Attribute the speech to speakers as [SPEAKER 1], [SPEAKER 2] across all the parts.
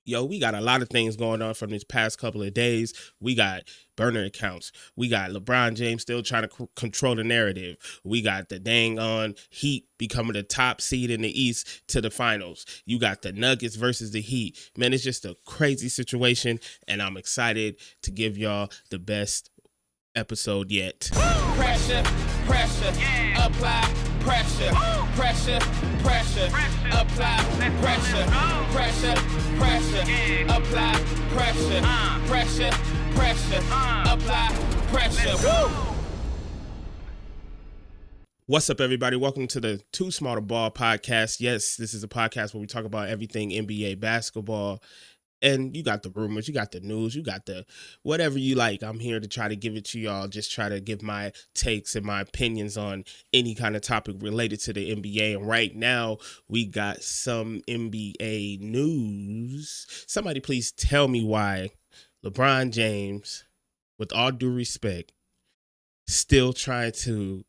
[SPEAKER 1] Yo, we got a lot of things going on from this past couple of days. We got burner accounts. We got LeBron James still trying to control the narrative. We got the dang on Heat becoming the top seed in the East to the finals. You got the Nuggets versus the Heat. Man, it's just a crazy situation, and I'm excited to give y'all the best episode yet.
[SPEAKER 2] Pressure, pressure, yeah. Apply pressure, pressure, pressure, apply pressure, pressure, pressure, yeah. Apply pressure, pressure, pressure, apply pressure. Woo!
[SPEAKER 1] What's up, everybody? Welcome to the Too Small to Ball podcast. Yes, this is a podcast where we talk about everything NBA basketball. And you got the rumors, you got the news, you got the whatever you like. I'm here to try to give it to y'all. Just try to give my takes and my opinions on any kind of topic related to the NBA. And right now, we got some NBA news. Somebody please tell me why LeBron James, with all due respect, still trying to...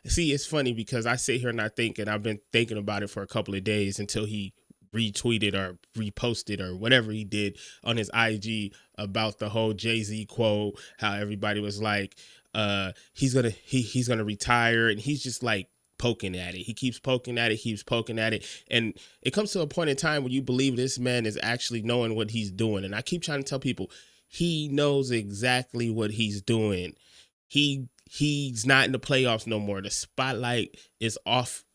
[SPEAKER 1] See, it's funny because I sit here and I think, and I've been thinking about it for a couple of days until he retweeted or reposted or whatever he did on his IG about the whole Jay-Z quote, how everybody was like, he's gonna retire, and he's just like poking at it. He keeps poking at it, and it comes to a point in time when you believe this man is actually knowing what he's doing. And I keep trying to tell people he knows exactly what he's doing. He's not in the playoffs no more. The spotlight is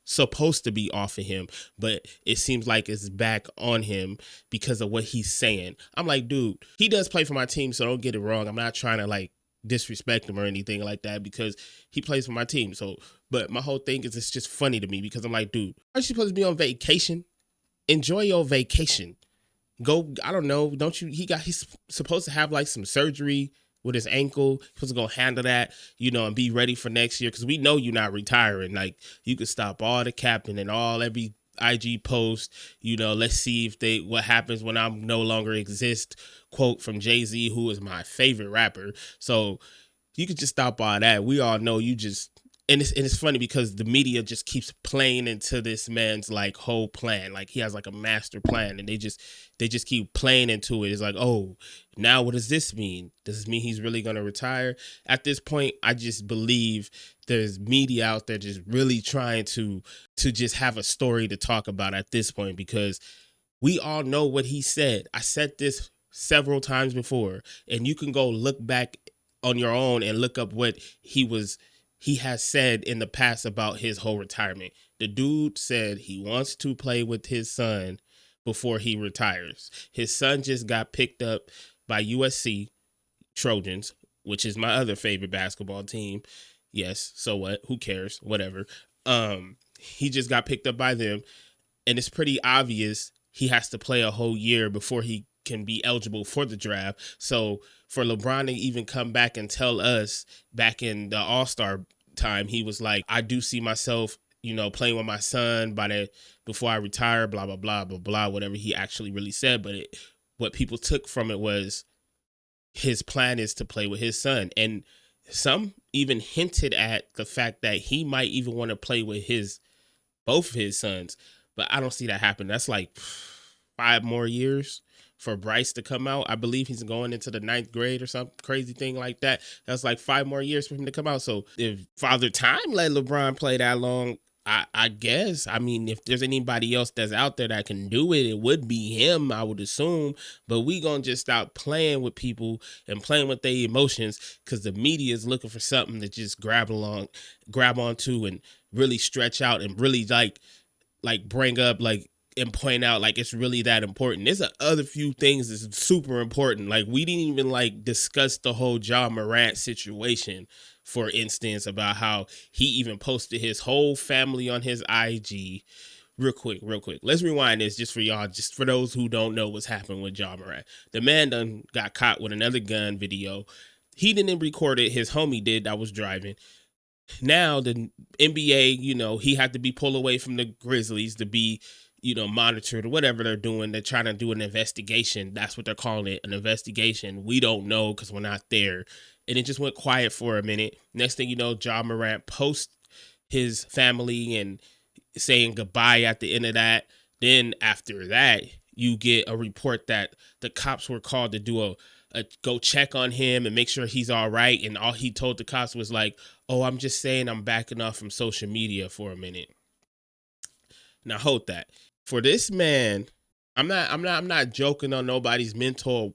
[SPEAKER 1] supposed to be off of him, but it seems like it's back on him because of what he's saying. I'm like, dude, he does play for my team, so don't get it wrong. I'm not trying to like disrespect him or anything like that because he plays for my team. So, but my whole thing is it's just funny to me because I'm like, dude, aren't you supposed to be on vacation? Enjoy your vacation. Go, I don't know, don't you? He's supposed to have like some surgery with his ankle. He's supposed to go handle that, and be ready for next year. Because we know you're not retiring. Like, you could stop all the capping and every IG post, let's see what happens when I'm no longer exist, quote from Jay-Z, who is my favorite rapper. So you could just stop all that. We all know you just... And it's funny because the media just keeps playing into this man's like whole plan. Like he has like a master plan, and they just keep playing into it. It's like, oh, now what does this mean? Does this mean he's really going to retire? At this point, I just believe there's media out there just really trying to just have a story to talk about at this point, because we all know what he said. I said this several times before, and you can go look back on your own and look up what he has said in the past about his whole retirement. The dude said he wants to play with his son before he retires. His son just got picked up by USC Trojans, which is my other favorite basketball team. Yes, so what? Who cares? Whatever. He just got picked up by them, and it's pretty obvious he has to play a whole year before he can be eligible for the draft. So for LeBron to even come back and tell us back in the All-Star time, he was like, I do see myself, playing with my son before I retire, blah, blah, blah, blah, blah, whatever he actually really said. But what people took from it was his plan is to play with his son. And some even hinted at the fact that he might even want to play with both of his sons. But I don't see that happen. That's like 5 more years for Bryce to come out. I believe he's going into the 9th grade or some crazy thing like that. That's like 5 more years for him to come out. So if Father Time let LeBron play that long, I guess, I mean, if there's anybody else that's out there that can do it, it would be him, I would assume. But we gonna just stop playing with people and playing with their emotions, because the media is looking for something to just grab onto and really stretch out and really like bring up and point out like it's really that important. There's other few things that's super important. Like, we didn't even discuss the whole Ja Morant situation, for instance, about how he even posted his whole family on his IG. Real quick. Let's rewind this just for y'all, just for those who don't know what's happened with Ja Morant. The man done got caught with another gun video. He didn't record it. His homie did that was driving. Now the NBA, he had to be pulled away from the Grizzlies to be monitored or whatever they're doing. They're trying to do an investigation. That's what they're calling it, an investigation. We don't know because we're not there. And it just went quiet for a minute. Next thing you know, Ja Morant posts his family and saying goodbye at the end of that. Then after that, you get a report that the cops were called to do a go check on him and make sure he's all right. And all he told the cops was like, oh, I'm just saying I'm backing off from social media for a minute. Now hold that. For this man, I'm not joking on nobody's mental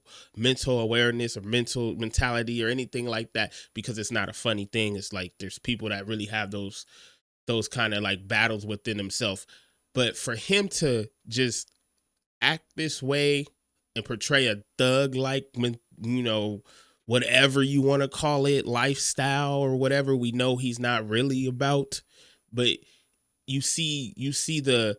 [SPEAKER 1] awareness or mental mentality or anything like that, because it's not a funny thing. It's like there's people that really have those kind of like battles within themselves. But for him to just act this way and portray a thug like, whatever you want to call it, lifestyle or whatever, we know he's not really about. But you see the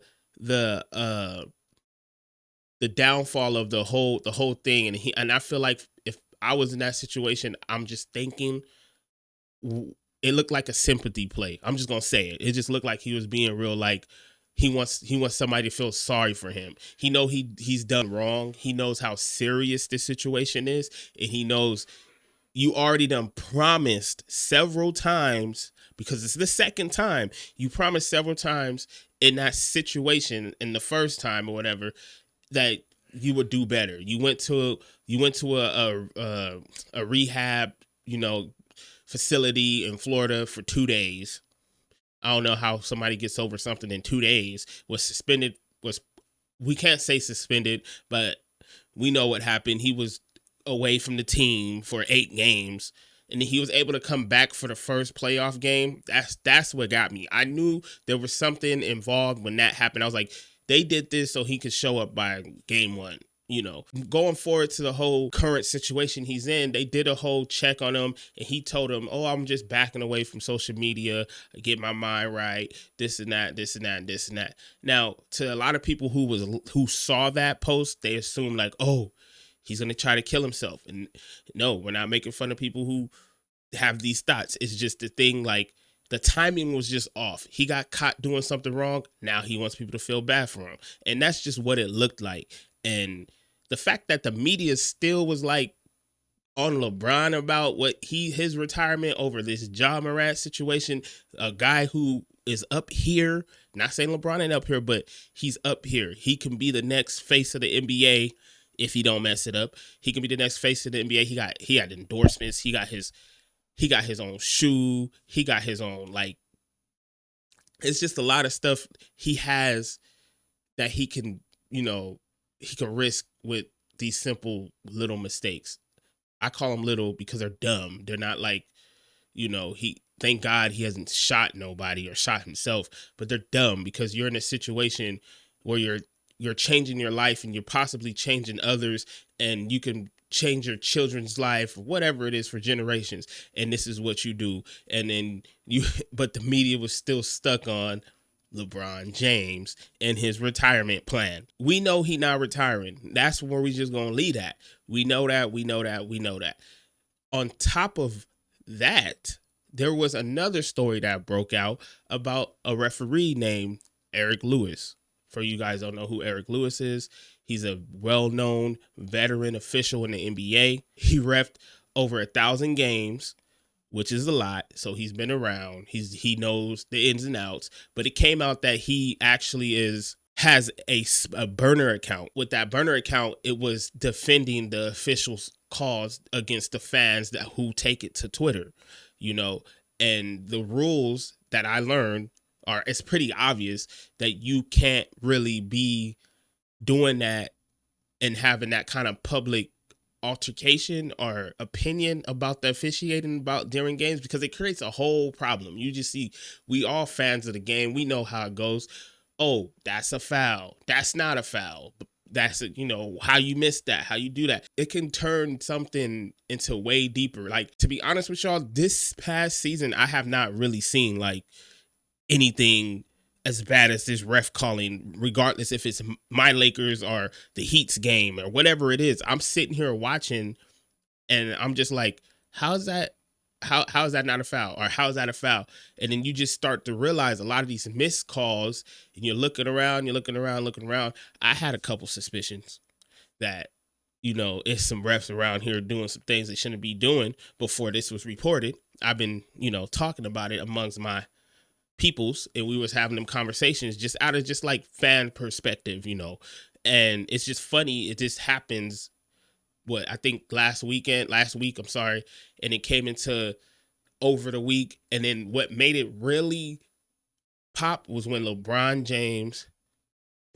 [SPEAKER 1] downfall of the whole thing, and I feel like if I was in that situation, I'm just thinking it looked like a sympathy play. I'm just gonna say it. It just looked like he was being real, like he wants somebody to feel sorry for him. He know he's done wrong. He knows how serious this situation is, and he knows you already done promised several times, because it's the second time you promised several times in that situation, in the first time or whatever, that you would do better. You went to a rehab, facility in Florida for 2 days. I don't know how somebody gets over something in 2 days. We can't say suspended, but we know what happened. He was away from the team for 8 games, and he was able to come back for the first playoff game. That's what got me. I knew there was something involved when that happened. I was like, they did this so he could show up by game 1. Going forward to the whole current situation he's in, they did a whole check on him, and he told him, oh, I'm just backing away from social media, get my mind right, this and that, this and that, this and that. Now, to a lot of people who saw that post, they assumed like, oh, he's going to try to kill himself. And no, we're not making fun of people who have these thoughts. It's just the thing, like, the timing was just off. He got caught doing something wrong. Now he wants people to feel bad for him. And that's just what it looked like. And the fact that the media still was like on LeBron about his retirement over this Ja Morant situation, a guy who is up here, not saying LeBron ain't up here, but he's up here. He can be the next face of the NBA if he don't mess it up. He can be the next face of the NBA. He got endorsements. He got his own shoe. He got his own, like, it's just a lot of stuff he has that he can risk with these simple little mistakes. I call them little because they're dumb. They're not like, thank God he hasn't shot nobody or shot himself, but they're dumb because you're in a situation where you're changing your life and you're possibly changing others, and you can change your children's life, whatever it is, for generations. And this is what you do. And then but the media was still stuck on LeBron James and his retirement plan. We know he not retiring. That's where we just gonna leave that. We know that. On top of that, there was another story that broke out about a referee named Eric Lewis. For you guys don't know who Eric Lewis is, he's a well-known veteran official in the NBA. He refed over 1,000 games, which is a lot. So he's been around. He knows the ins and outs. But it came out that he actually has a burner account. With that burner account, it was defending the officials' cause against the fans who take it to Twitter, And the rules that I learned it's pretty obvious that you can't really be doing that and having that kind of public altercation or opinion about the officiating about during games, because it creates a whole problem. You just see, we all fans of the game. We know how it goes. Oh, that's a foul. That's not a foul. That's how you miss that, how you do that. It can turn something into way deeper. Like, to be honest with y'all, this past season, I have not really seen like anything as bad as this ref calling, regardless if it's my Lakers or the Heat's game or whatever it is. I'm sitting here watching and I'm just like, how is that not a foul? Or how is that a foul? And then you just start to realize a lot of these missed calls, and you're looking around. I had a couple suspicions that, it's some refs around here doing some things they shouldn't be doing before this was reported. I've been, talking about it amongst my peoples, and we was having them conversations just out of just like fan perspective, And it's just funny. It just happens. I think last week, I'm sorry. And it came into over the week. And then what made it really pop was when LeBron James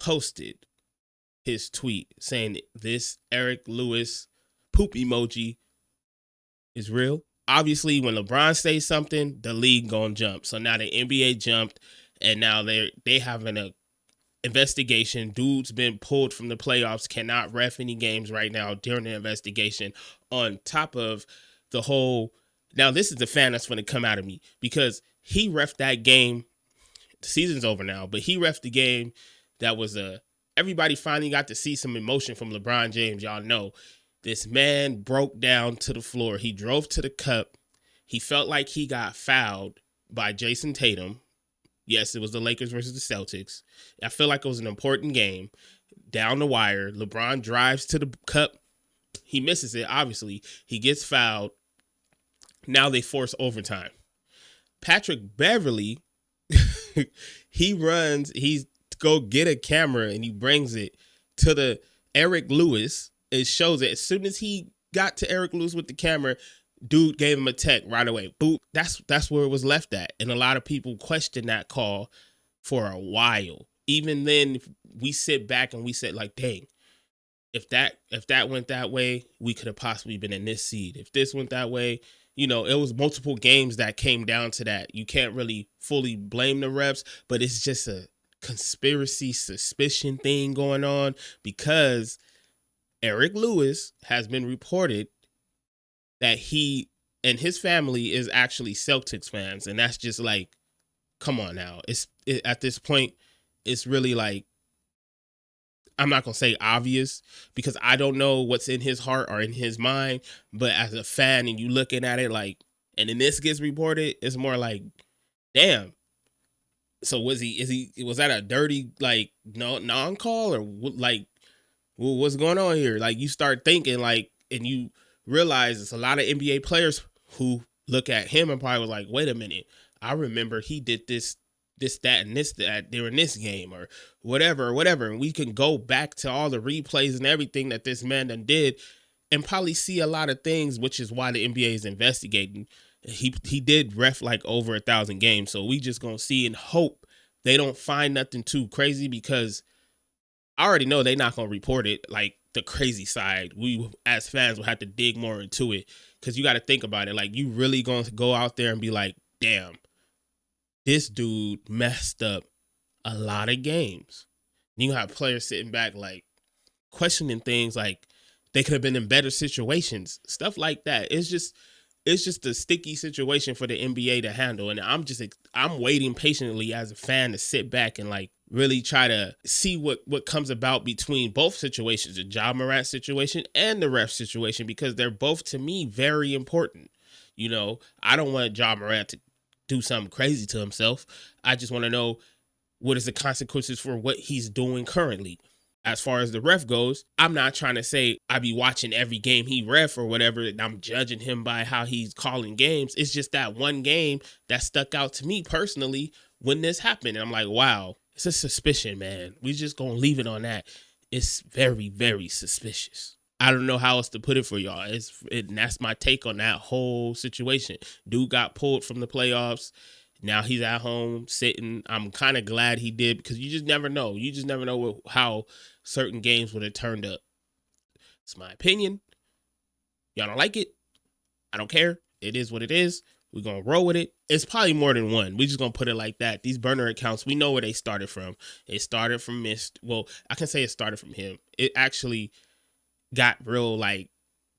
[SPEAKER 1] posted his tweet saying this Eric Lewis poop emoji is real. Obviously, when LeBron says something, the league gonna jump. So now the NBA jumped, and now they having a investigation. Dude's been pulled from the playoffs, cannot ref any games right now during the investigation. On top of the whole, now this is the fan that's going to come out of me because he ref that game. The season's over now, but he ref the game that was everybody finally got to see some emotion from LeBron James. Y'all know this man broke down to the floor. He drove to the cup. He felt like he got fouled by Jason Tatum. Yes, it was the Lakers versus the Celtics. I feel like it was an important game. Down the wire, LeBron drives to the cup. He misses it, obviously. He gets fouled. Now they force overtime. Patrick Beverley, he's go get a camera and he brings it to the Eric Lewis. It shows it. As soon as he got to Eric Lewis with the camera, dude gave him a tech right away. Boop. That's where it was left at. And a lot of people questioned that call for a while. Even then, we sit back and we said, like, dang, if that went that way, we could have possibly been in this seed. If this went that way, it was multiple games that came down to that. You can't really fully blame the refs, but it's just a conspiracy suspicion thing going on because Eric Lewis has been reported that he and his family is actually Celtics fans. And that's just like, come on now. At this point, it's really like, I'm not going to say obvious because I don't know what's in his heart or in his mind. But as a fan and you looking at it like, and then this gets reported, it's more like, damn. So was that a dirty, like, non-call or like, well, what's going on here? Like you start thinking like, and you realize it's a lot of NBA players who look at him and probably was like, wait a minute, I remember he did this, that, and that during this game or whatever. And we can go back to all the replays and everything that this man done did and probably see a lot of things, which is why the NBA is investigating. He did ref like over 1,000 games. So we just going to see and hope they don't find nothing too crazy because I already know they're not going to report it like the crazy side. We as fans will have to dig more into it because you got to think about it. Like you really going to go out there and be like, damn, this dude messed up a lot of games. You have players sitting back like questioning things like they could have been in better situations, stuff like that. It's just a sticky situation for the NBA to handle. And I'm waiting patiently as a fan to sit back and like really try to see what comes about between both situations, the Ja Morant situation and the ref situation, because they're both to me very important. I don't want Ja Morant to do something crazy to himself. I just want to know what is the consequences for what he's doing currently. As far as the ref goes, I'm not trying to say I be watching every game he ref or whatever, and I'm judging him by how he's calling games. It's just that one game that stuck out to me personally when this happened. And I'm like, wow, it's a suspicion, man. We just gonna leave it on that. It's very, very suspicious. I don't know how else to put it for y'all. And that's my take on that whole situation. Dude got pulled from the playoffs. Now he's at home sitting. I'm kind of glad he did because you just never know. You just never know how certain games would have turned up. It's my opinion. Y'all don't like it? I don't care. It is what it is. We're going to roll with it. It's probably more than one. We're just going to put it like that. These burner accounts, we know where they started from. It started from Mist. Well, I can say it started from him. It actually got real, like,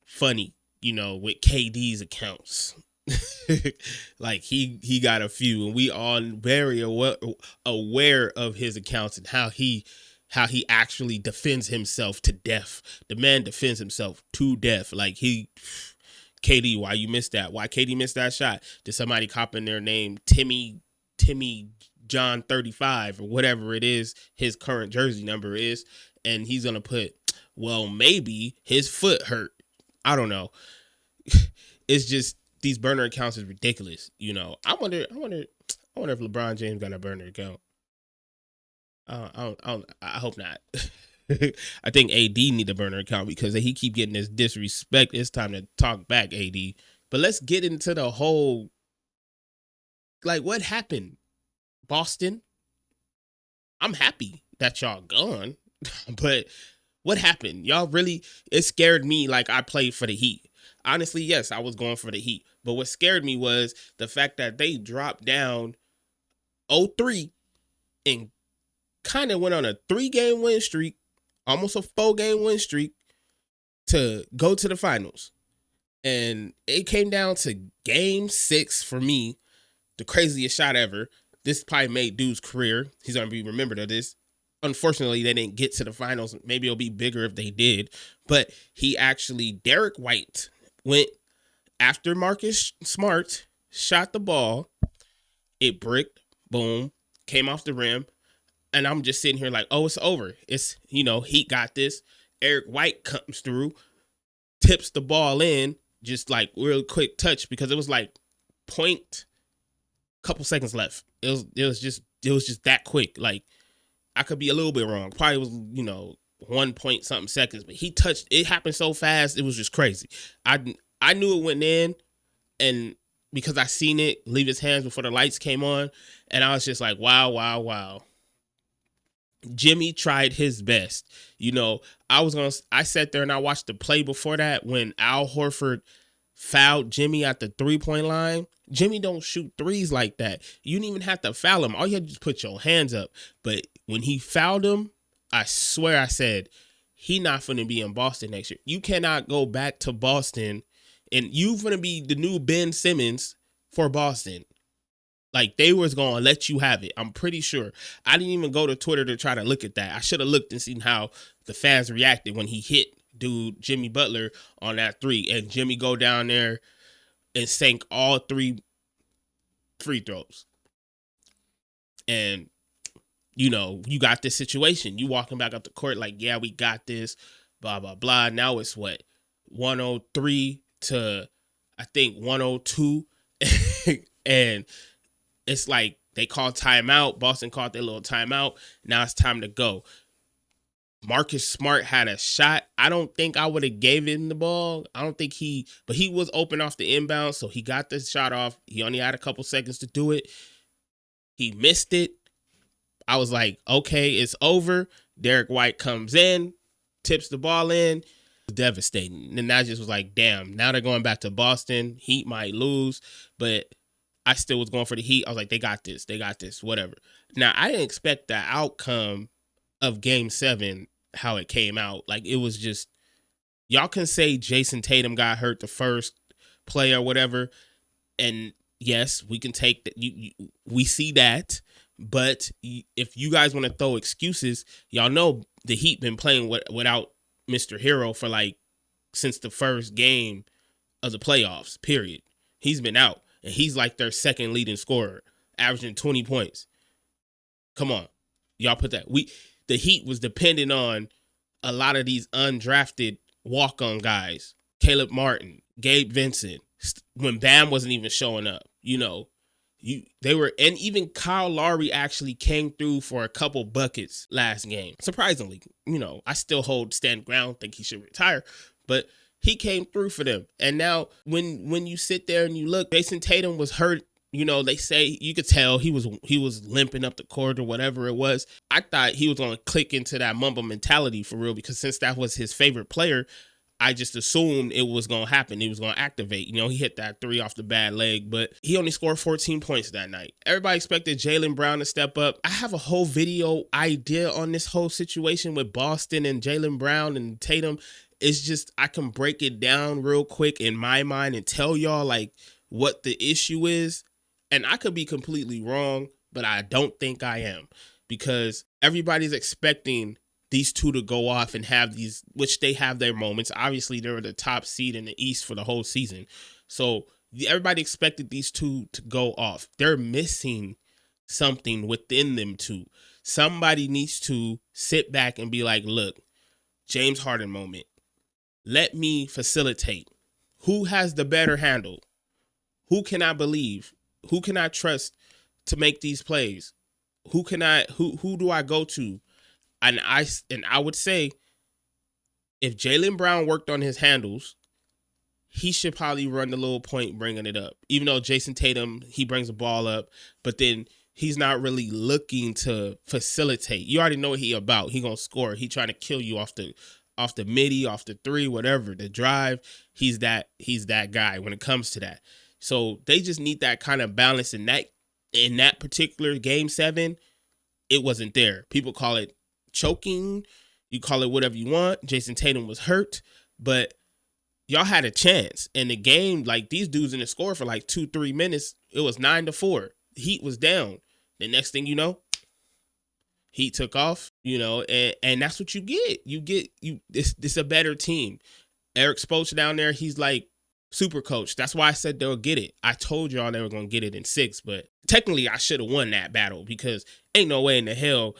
[SPEAKER 1] funny, with KD's accounts. Like he got a few, and we all very aware of his accounts and how he actually defends himself to death. The man defends himself to death. Like KD, why you missed that? Why KD missed that shot? Did somebody cop in their name Timmy John 35 or whatever it is his current jersey number is, and he's gonna put, well, maybe his foot hurt. I don't know. It's just these burner accounts is ridiculous. I wonder if LeBron James got a burner account. I hope not. I think AD need a burner account because he keep getting this disrespect. It's time to talk back, AD. But let's get into the whole, like, what happened, Boston? I'm happy that y'all gone, but what happened? Y'all really, it scared me like I played for the Heat. Honestly, yes, I was going for the Heat. But what scared me was the fact that they dropped down 0-3 and kind of went on a 3-game win streak, almost a 4-game win streak to go to the finals. And it came down to game 6 for me, the craziest shot ever. This probably made dude's career. He's going to be remembered of this. Unfortunately, they didn't get to the finals. Maybe it'll be bigger if they did. But he actually, Derek White, went after Marcus Smart, shot the ball. It bricked, boom, came off the rim. And I'm just sitting here like, oh, it's over. It's, Heat got this. Eric White comes through, tips the ball in, just like real quick touch because it was like couple seconds left. It was just that quick. Like, I could be a little bit wrong. Probably was, 1 point something seconds, but he touched, it happened so fast. It was just crazy. I knew it went in, and because I seen it leave his hands before the lights came on, and I was just like, wow, wow, wow. Jimmy tried his best. I sat there and I watched the play before that when Al Horford fouled Jimmy at the 3-point line. Jimmy don't shoot threes like that. You didn't even have to foul him. All you had to just put your hands up. But when he fouled him, I swear I said, he not finna be in Boston next year. You cannot go back to Boston and you finna be the new Ben Simmons for Boston. Like, they was going to let you have it. I'm pretty sure. I didn't even go to Twitter to try to look at that. I should have looked and seen how the fans reacted when he hit dude Jimmy Butler on that 3. And Jimmy go down there and sank all 3 free throws. And, you got this situation. You walking back up the court like, yeah, we got this, blah, blah, blah. Now it's what? 103 to, I think, 102. And it's like they called timeout. Boston called their little timeout. Now it's time to go. Marcus Smart had a shot. I don't think I would have gave him the ball. But he was open off the inbound, so he got the shot off. He only had a couple seconds to do it. He missed it. I was like, okay, it's over. Derek White comes in, tips the ball in. Devastating. And I just was like, damn, now they're going back to Boston. Heat might lose, but I still was going for the Heat. I was like, they got this, whatever. Now, I didn't expect the outcome of game 7, how it came out. Like, it was just, y'all can say Jason Tatum got hurt the first play or whatever. And yes, we can take that. We see that. But if you guys want to throw excuses, y'all know the Heat been playing without Mr. Hero for like since the first game of the playoffs, period. He's been out. And he's like their second leading scorer, averaging 20 points. Come on. Y'all put that. The Heat was dependent on a lot of these undrafted walk-on guys. Caleb Martin, Gabe Vincent, when Bam wasn't even showing up. And even Kyle Lowry actually came through for a couple buckets last game. Surprisingly, I still hold stand ground, think he should retire, but he came through for them. And now when you sit there and you look, Jason Tatum was hurt. They say you could tell he was limping up the court or whatever it was. I thought he was going to click into that Mamba mentality for real, because since that was his favorite player, I just assumed it was going to happen. He was going to activate. He hit that 3 off the bad leg, but he only scored 14 points that night. Everybody expected Jaylen Brown to step up. I have a whole video idea on this whole situation with Boston and Jaylen Brown and Tatum. It's just, I can break it down real quick in my mind and tell y'all like what the issue is. And I could be completely wrong, but I don't think I am, because everybody's expecting these two to go off and have these, which they have their moments. Obviously, they were the top seed in the East for the whole season. So everybody expected these two to go off. They're missing something within them two. Somebody needs to sit back and be like, look, James Harden moment. Let me facilitate. Who has the better handle? Who can I believe? Who can I trust to make these plays? Who do I go to? And I would say if Jaylen Brown worked on his handles, he should probably run the little point bringing it up. Even though Jason Tatum, he brings the ball up, but then he's not really looking to facilitate. You already know what he about. He gonna score. He trying to kill you off the midi, off the three, whatever, the drive. He's that guy when it comes to that. So they just need that kind of balance in that particular game 7. It wasn't there. People call it choking. You call it whatever you want. Jason Tatum was hurt, but y'all had a chance. And the game, like, these dudes didn't score for like 2-3 minutes. It was 9-4. Heat was down. The next thing you know, Heat took off, and that's what you get. It's a better team. Eric Spoelstra down there, he's like super coach. That's why I said they'll get it. I told y'all they were going to get it in 6, but technically I should have won that battle because ain't no way in the hell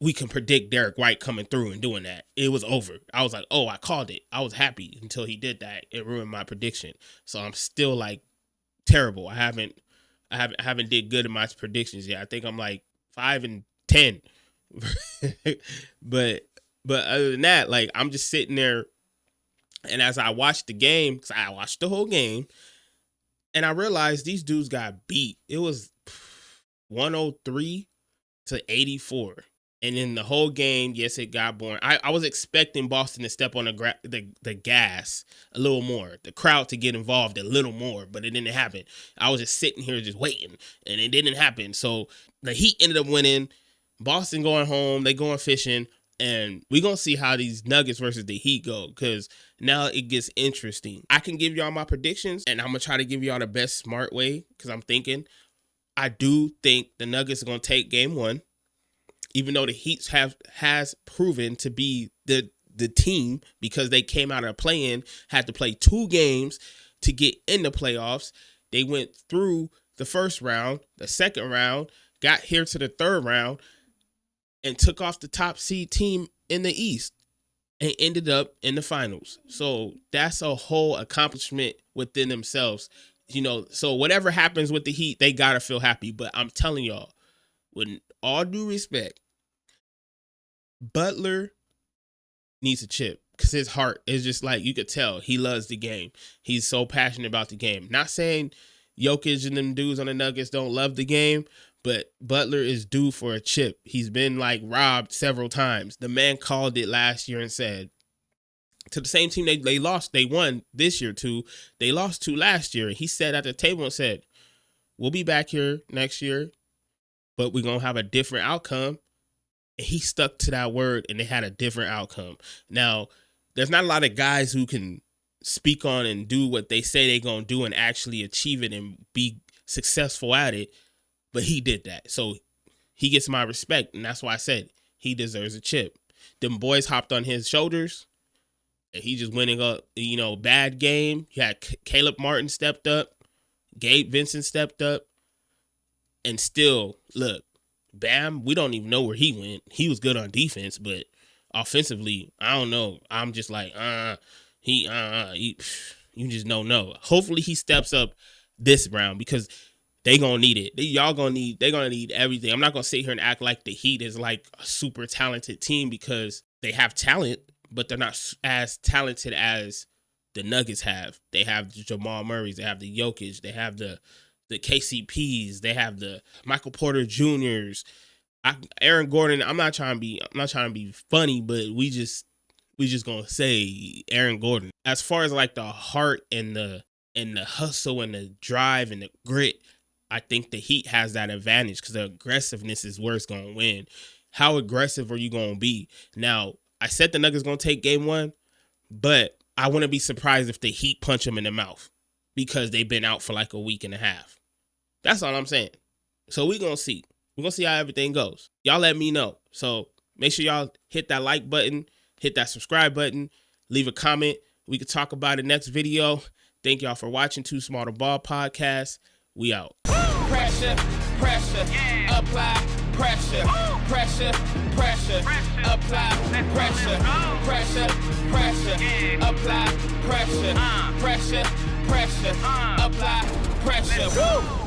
[SPEAKER 1] we can predict Derek White coming through and doing that. It was over. I was like, oh, I called it. I was happy until he did that. It ruined my prediction. So I'm still like terrible. I haven't did good in my predictions yet. I think I'm like 5-10. but other than that, like, I'm just sitting there, and as I watched the game, because I watched the whole game, and I realized these dudes got beat. It was 103-84. And in the whole game, yes, it got boring. I was expecting Boston to step on the gas a little more, the crowd to get involved a little more, but it didn't happen. I was just sitting here just waiting, and it didn't happen. So the Heat ended up winning. Boston going home, they going fishing, and we're going to see how these Nuggets versus the Heat go, because now it gets interesting. I can give y'all my predictions, and I'm going to try to give y'all the best smart way, because I do think the Nuggets are going to take game 1. Even though the Heat has proven to be the team, because they came out of play-in, had to play 2 games to get in the playoffs. They went through the first round, the second round, got here to the third round, and took off the top seed team in the East and ended up in the finals. So that's a whole accomplishment within themselves. So whatever happens with the Heat, they got to feel happy. But I'm telling y'all, with all due respect, Butler needs a chip, because his heart is just like, you could tell he loves the game. He's so passionate about the game. Not saying Jokic and them dudes on the Nuggets don't love the game, but Butler is due for a chip. He's been like robbed several times. The man called it last year and said, to the same team they lost, they won this year to, they lost to last year. He sat at the table and said, we'll be back here next year, but we're going to have a different outcome. And he stuck to that word, and they had a different outcome. Now, there's not a lot of guys who can speak on and do what they say they're going to do and actually achieve it and be successful at it, but he did that. So he gets my respect, and that's why I said he deserves a chip. Them boys hopped on his shoulders, and he just went and got, bad game. He had Caleb Martin stepped up, Gabe Vincent stepped up, and still, look, Bam, we don't even know where he went. He was good on defense, but offensively, I don't know. I'm just like, you just don't know. Hopefully he steps up this round, because they gonna need it. They're gonna need everything. I'm not gonna sit here and act like the Heat is like a super talented team, because they have talent, but they're not as talented as the Nuggets have. They have the Jamal Murrays, they have the Jokic, they have the KCPs, they have the Michael Porter Juniors, Aaron Gordon. I'm not trying to be funny, but we just gonna say Aaron Gordon. As far as like the heart and the hustle and the drive and the grit, I think the Heat has that advantage, because the aggressiveness is where it's gonna win. How aggressive are you gonna be? Now, I said the Nuggets gonna take game 1, but I wouldn't be surprised if the Heat punch them in the mouth, because they've been out for like a week and a half. That's all I'm saying. So we're going to see. We're going to see how everything goes. Y'all let me know. So make sure y'all hit that like button, hit that subscribe button, leave a comment. We could talk about it next video. Thank y'all for watching Too Small to Ball podcast. We out.
[SPEAKER 2] Pressure, yeah. Apply pressure, pressure, apply pressure, yeah. Apply pressure, apply pressure. Woo!